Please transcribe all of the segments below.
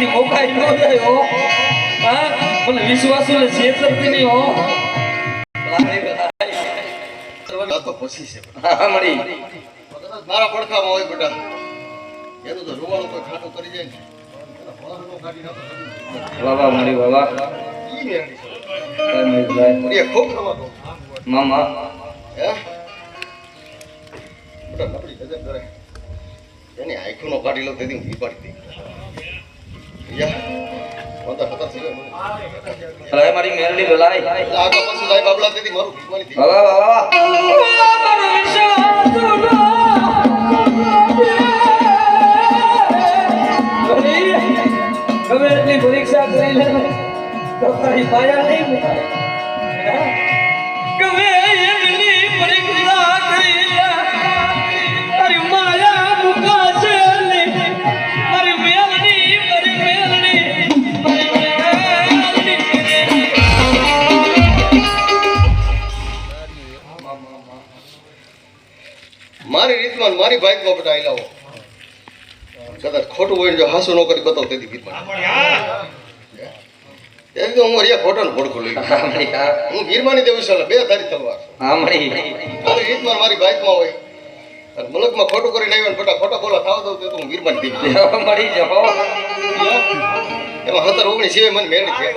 મારાથી મોકાઈ ન જાય હો હા મને વિશ્વાસ ને છેતરતી નહીં હો તો પછી છે હા મળી મારા પડખામાં હોય બેટા એનું તો રોવાનું કોઈ ખાટું કરી જાય ને વાહ મળી વાહ ઈ મેરડી છે મળી ખૂબ ખવાતો મામા હે બેટા નબળી ગજબ કરે એની આંખોનો કાઢી લો તેથી હું પાડી દઈ યા વંદા ખતર છે અરે મારી મેરડી બોલાય આ તો પછી લાઈ બાબલા તેથી મારું ભીમાની થઈ વાહ ગમે એટલી પરીક્ષા કરી લે તો તારી પાયા નહીં મુકાય ગમે એટલી પરીક્ષા કરી લે તારી માયા મુકાશે મારી મેલડી મારી રીતમાં મારી બાઈકમાં બેટા આઈ લાવો કદાચ ખોટું હોય ને જો હાસુ ન કરી બતાવ તેથી ગીતમાં એમ તો હું અરિયા ખોટો ને ભડકો લઈ હું ગીરમાની દેવું છે બે તારી તલવાર હા મળી મારી રીતમાં મારી બાઈકમાં હોય અને મુલકમાં ખોટું કરીને આવ્યો ને બેટા ખોટા બોલા થાવ દઉં તો હું ગીરમાની દેવી મળી જાઓ એમાં 17-19 સિવાય મને મેળવી છે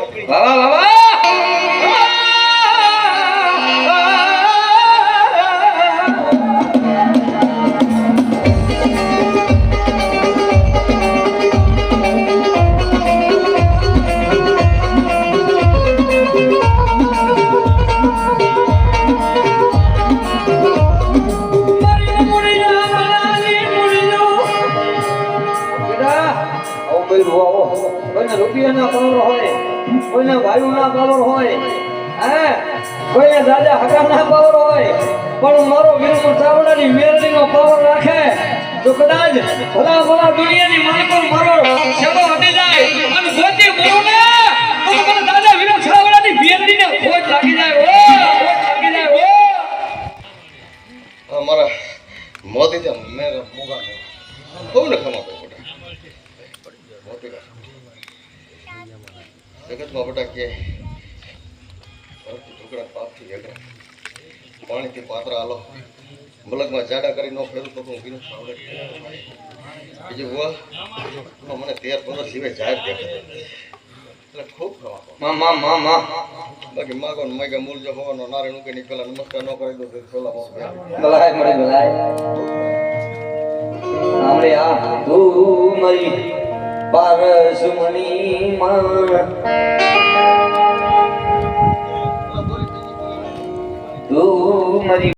વાહ કોઈને રૂપિયાના પાવર હોય કોઈને વાયુના પાવર હોય હે કોઈને દાદા હકાના પાવર હોય પણ મારો વીર ચાવડાની મેરડીનો પાવર રાખે તો કદાચ ભલા ભલા દુનિયાની માલિકો મારો શબ્દો હટી જાય અને ગોતી બોલું ને તો મને દાદા વીર ચાવડાની મેરડીને ખોટ લાગી જાય મારા મોતી ત્યાં મેં મોગા બહુ ને ખમાતો જગતમાં બેટા કે ઢોકળા પાપથી વેગરા પાણીથી પાત્રા હાલો મલકમાં જાડા કરી ન ફેરું તો હું પીનું આવડે બીજું હુआ મને 13-15 સિવાય જાહેર દેખાય એટલે ખૂબ ખવા બાકી માગો ને માગા મૂળ જો હોવાનો નારાયણ કે નીકળા નમસ્કાર ન કરી દો તો છોલા મોસ બલાય મળી બલાય આમરે આ તું મરી પારસમણી માં તું મરી